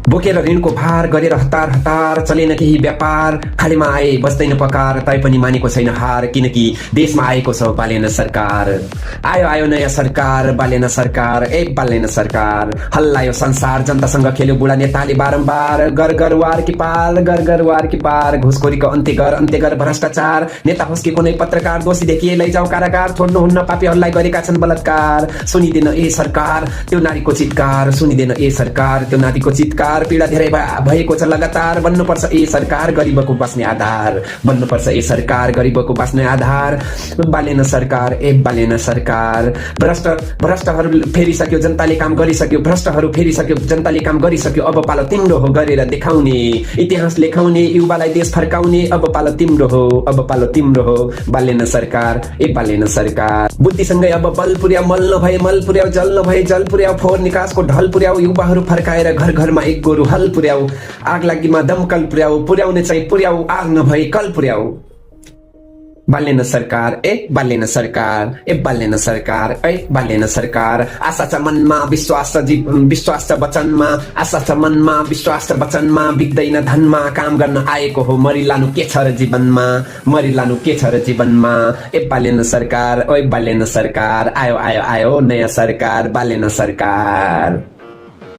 बोकेर ऋणको भार गरेर हतार हतार चलेन केही व्यापार, खालीमा आए बस्दैन पकार, तैपनि मानेको छैन हार, किनकि देशमा आएको छ बालेन सरकार। आयो आयो नयाँ सरकार, बालेन सरकार, बालेन सरकार। हल्लायो संसार, जनतासँग खेल्यो बुढा नेताले बारम्बार, गर वार कि पार, गर वार कि पार। घुसखोरीको अन्त्य गर भ्रष्टाचार, नेता होस् कि कुनै पत्रकार, दोषी देखिए लैजाऊ कारागार, छोड्नुहुन्न पापीहरूलाई गरेका छन् बलात्कार। सुनिदेन ए सरकार त्यो नारीको चितकार, सुनिदेन ए सरकार त्यो नारीको चितकार। पीडा धेरै भएको छ लगातार, बन्नुपर्छ ए सरकार गरिबको बस्ने आधार, बन्नुपर्छ ए सरकार गरिबको बस्ने आधार। बालेन सरकार, बालेन सरकार। भ्रष्टहरू फेरिसक्यो, जनताले काम गरिसक्यो, भ्रष्टहरू फेरिसक्यो, जनताले काम गरिसक्यो। अब पालो तिम्रो हो गरेर देखाउने, इतिहास लेखाउने, युवालाई देश फर्काउने। अब पालो तिम्रो हो, अब पालो तिम्रो हो, बालेन सरकार, बालेन सरकार। बुद्धिसँगै अब बल पुर्याउ, मल नभए मल पुर्याउ, जल नभए जल पुर्याउ, फोहोर निकासको ढल पुर्याउ, युवाहरू फर्काएर घर घरमा एक गोरु हल पुर्याउ, आग लागिमा दमकल पुर्याउ, पुर्याउने चाहिँ पुर्याउ, आग नभए कल पुर्याउ। बालेन सरकार, बालेन सरकार, बालेन सरकार, बालेन सरकार। आशा छ मनमा, विश्वास छ वचनमा, आशा छ मनमा, विश्वास छ वचनमा, बिग्दैन धनमा, काम गर्न आएको हो, मरिलानु के छ र जीवनमा, मरिलानु के छ र जीवनमा। बालेन सरकार, बालेन सरकार। आयो आयो आयो नयाँ सरकार, बालेन सरकार।